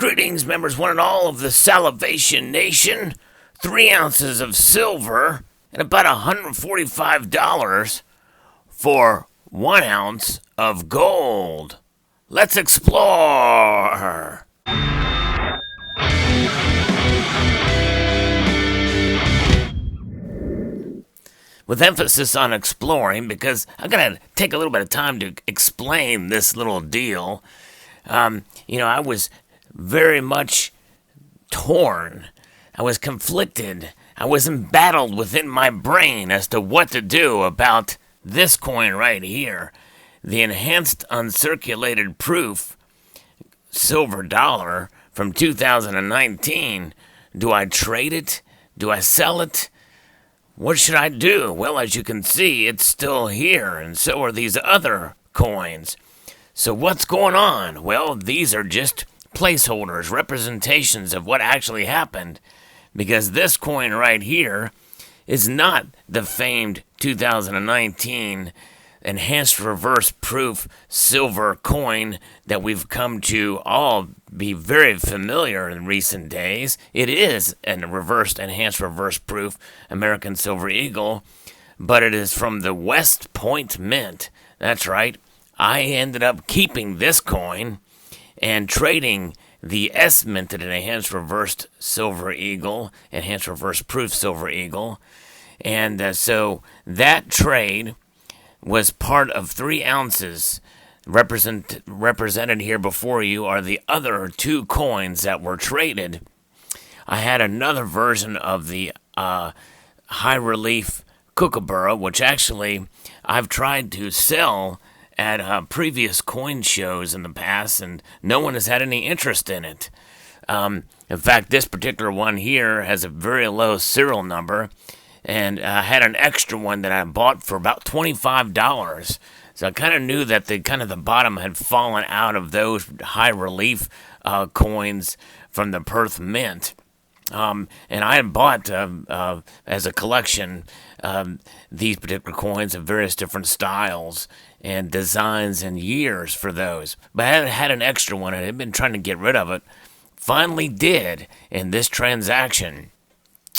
Greetings, members one and all of the Salivation Nation. 3 ounces of silver and about $145 for 1 ounce of gold. Let's explore. With emphasis on exploring, because I'm going to take a little bit of time to explain this little deal. I was very much torn. I was conflicted. I was embattled within my brain as to what to do about this coin right here. The enhanced uncirculated proof silver dollar from 2019. Do I trade it? Do I sell it? What should I do? Well, as you can see, it's still here, and so are these other coins. So what's going on? Well, these are just placeholders, representations of what actually happened, because this coin right here is not the famed 2019 enhanced reverse proof silver coin that we've come to all be very familiar in recent days. It is a enhanced reverse proof American Silver Eagle, but it is from the West Point Mint. That's right. I ended up keeping this coin and trading the S-minted enhanced reversed silver eagle, enhanced reverse proof silver eagle. And so that trade was part of 3 ounces. Represented here before you are the other 2 coins that were traded. I had another version of the high relief kookaburra, which actually I've tried to sell at previous coin shows in the past, and no one has had any interest in it. In fact, this particular one here has a very low serial number, and I had an extra one that I bought for about $25. So I kind of knew that the bottom had fallen out of those high relief coins from the Perth Mint. And I had bought, as a collection, these particular coins of various different styles and designs and years for those. But I had an extra one, and I had been trying to get rid of it. Finally did in this transaction.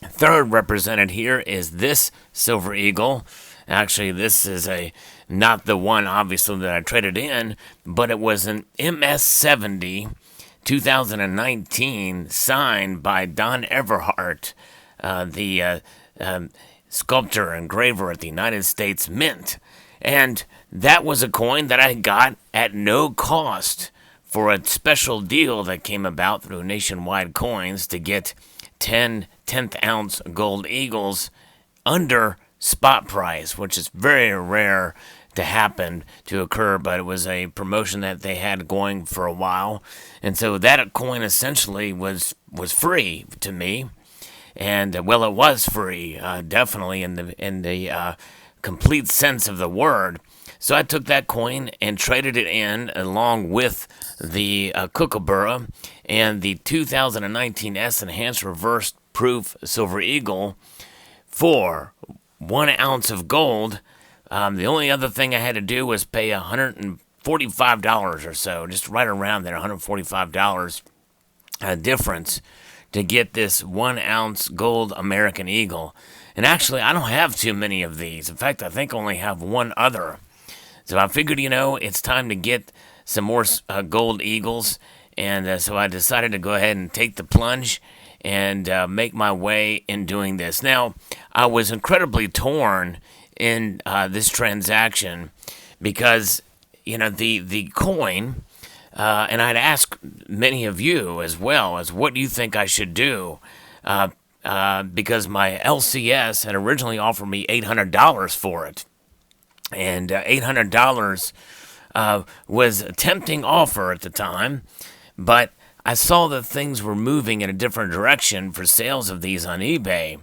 Third represented here is this Silver Eagle. Actually, this is not the one, obviously, that I traded in, but it was an MS-70 2019 signed by Don Everhart, the sculptor and engraver at the United States Mint. And that was a coin that I got at no cost for a special deal that came about through Nationwide Coins to get 10 10th ounce gold eagles under spot price, which is very rare to occur, but it was a promotion that they had going for a while. And so that coin essentially was free to me. And well, it was free, definitely in the complete sense of the word. So I took that coin and traded it in along with the kookaburra and the 2019 S Enhanced Reverse Proof Silver Eagle for 1 ounce of gold. The only other thing I had to do was pay $145 or so, just right around there, $145 difference to get this 1 ounce gold American Eagle. And actually, I don't have too many of these. In fact, I think I only have one other. So I figured, it's time to get some more gold eagles. And so I decided to go ahead and take the plunge and make my way in doing this. Now, I was incredibly torn in this transaction because, the coin, and I'd ask many of you as well as what do you think I should do, because my LCS had originally offered me $800 for it. And $800 was a tempting offer at the time, but I saw that things were moving in a different direction for sales of these on eBay.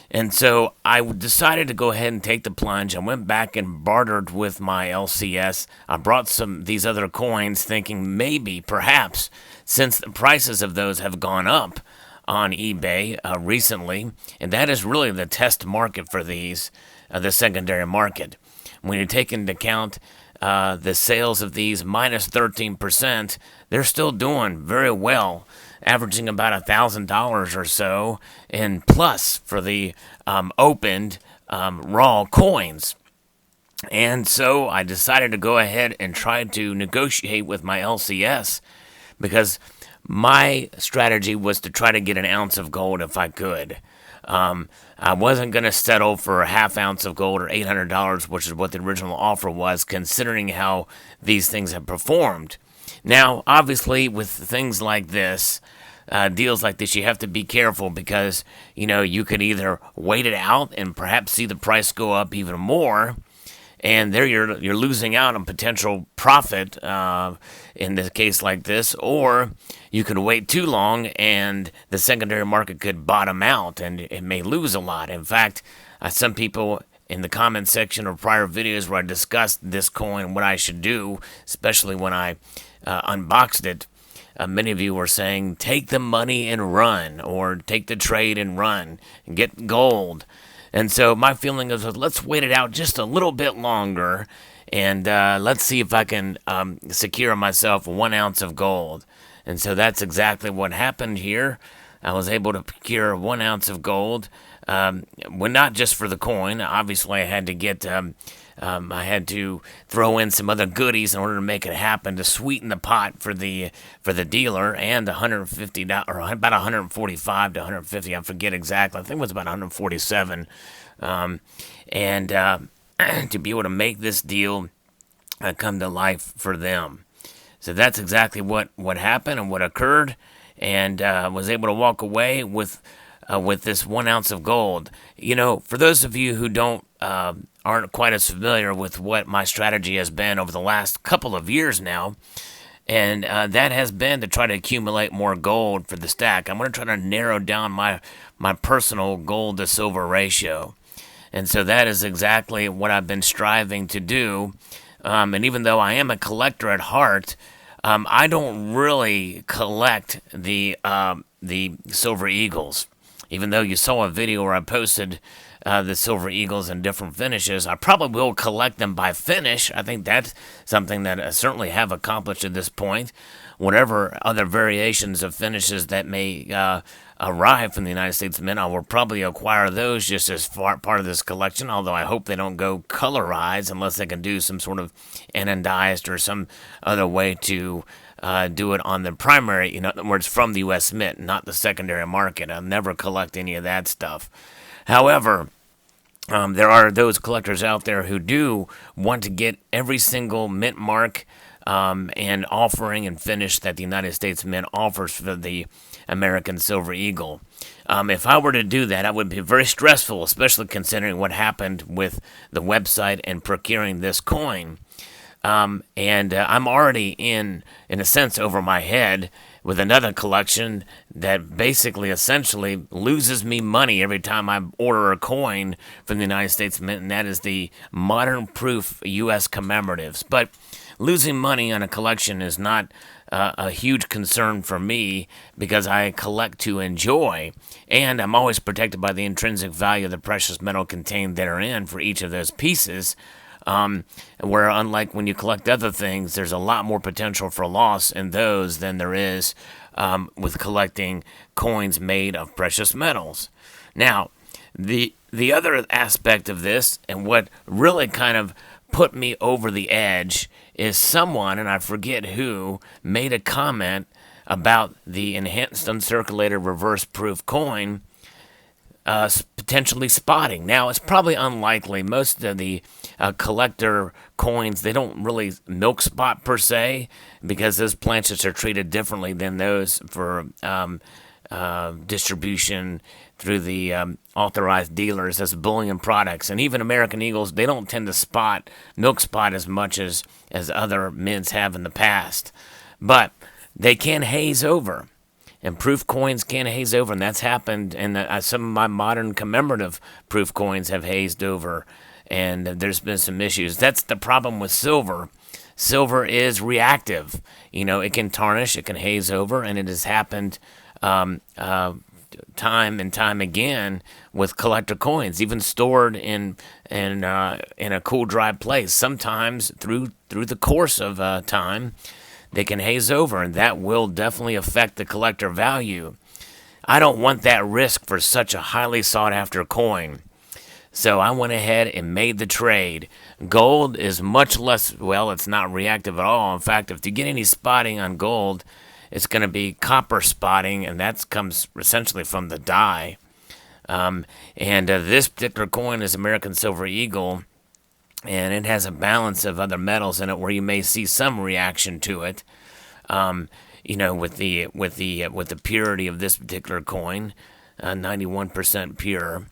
And so I decided to go ahead and take the plunge. I went back and bartered with my LCS. I brought these other coins thinking maybe, perhaps, since the prices of those have gone up on eBay recently, and that is really the test market for these, the secondary market. When you take into account the sales of these minus 13%, they're still doing very well, averaging about $1,000 or so in plus for the opened raw coins. And so I decided to go ahead and try to negotiate with my LCS, because my strategy was to try to get an ounce of gold if I could. I wasn't going to settle for a half ounce of gold or $800, which is what the original offer was, considering how these things have performed. Now, obviously, with things like this, deals like this, you have to be careful, because, you could either wait it out and perhaps see the price go up even more, and there you're losing out on potential profit in this case like this, or you could wait too long and the secondary market could bottom out and it may lose a lot. In fact, some people in the comment section of prior videos where I discussed this coin and what I should do, especially when I unboxed it, many of you were saying, take the money and run, or take the trade and run and get gold. And so my feeling is, let's wait it out just a little bit longer, and let's see if I can secure myself 1 ounce of gold. And so that's exactly what happened here. I was able to procure 1 ounce of gold. Well, not just for the coin. Obviously, I had to get, I had to throw in some other goodies in order to make it happen, to sweeten the pot for the dealer, and $150 or about 145 to 150. I forget exactly. I think it was about 147, and to be able to make this deal come to life for them. So that's exactly what happened and what occurred, and was able to walk away with this 1 ounce of gold. For those of you who aren't quite as familiar with what my strategy has been over the last couple of years now, and that has been to try to accumulate more gold for the stack. I'm going to try to narrow down my personal gold to silver ratio. And so that is exactly what I've been striving to do. And even though I am a collector at heart, I don't really collect the silver eagles. Even though you saw a video where I posted the silver eagles in different finishes, I probably will collect them by finish. I think that's something that I certainly have accomplished at this point. Whatever other variations of finishes that may arrive from the United States Mint, I will probably acquire those just as part of this collection, although I hope they don't go colorized unless they can do some sort of anodized or some other way to do it on the primary, in other words, from the U.S. Mint, not the secondary market. I'll never collect any of that stuff. However, there are those collectors out there who do want to get every single mint mark and offering and finish that the United States Mint offers for the American Silver Eagle. If I were to do that, it would be very stressful, especially considering what happened with the website and procuring this coin. And I'm already in a sense, over my head with another collection that basically essentially loses me money every time I order a coin from the United States Mint, and that is the Modern Proof U.S. commemoratives. But losing money on a collection is not a huge concern for me, because I collect to enjoy, and I'm always protected by the intrinsic value of the precious metal contained therein for each of those pieces. Where unlike when you collect other things, there's a lot more potential for loss in those than there is with collecting coins made of precious metals. Now, the other aspect of this, and what really kind of put me over the edge, is someone, and I forget who, made a comment about the enhanced uncirculated reverse proof coin potentially spotting. Now, it's probably unlikely. Most of the collector coins, they don't really milk spot per se, because those planchets are treated differently than those for distribution through the authorized dealers as bullion products. And even American Eagles, they don't tend to milk spot as much as other mints have in the past. But they can haze over. And proof coins can haze over, and that's happened. And some of my modern commemorative proof coins have hazed over, and there's been some issues. That's the problem with silver. Silver is reactive. It can tarnish, it can haze over, and it has happened time and time again with collector coins, even stored in a cool, dry place. Sometimes through the course of time, they can haze over, and that will definitely affect the collector value. I don't want that risk for such a highly sought after coin. So I went ahead and made the trade. Gold is much less, well, it's not reactive at all. In fact, if you get any spotting on gold, it's going to be copper spotting, and that comes essentially from the dye. This particular coin is American Silver Eagle, and it has a balance of other metals in it where you may see some reaction to it. With the purity of this particular coin, 91% pure.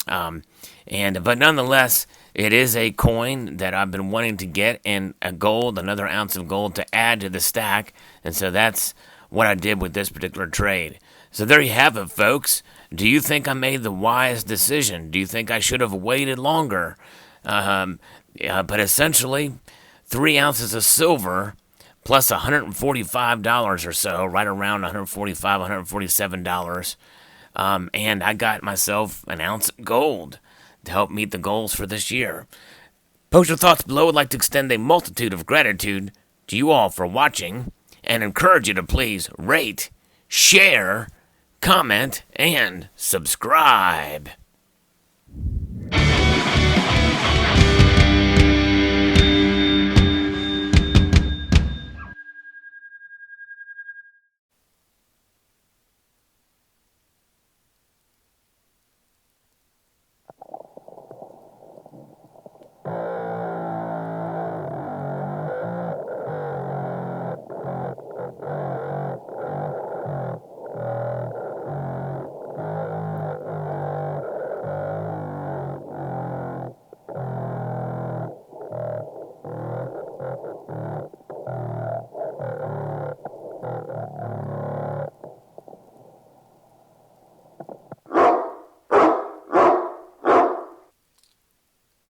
But nonetheless, it is a coin that I've been wanting to get, and another ounce of gold to add to the stack. And so that's what I did with this particular trade. So there you have it, folks. Do you think I made the wise decision? Do you think I should have waited longer? But essentially, 3 ounces of silver plus $145 or so, right around $145, $147. And I got myself an ounce of gold to help meet the goals for this year. Post your thoughts below. I'd like to extend a multitude of gratitude to you all for watching and encourage you to please rate, share, comment, and subscribe.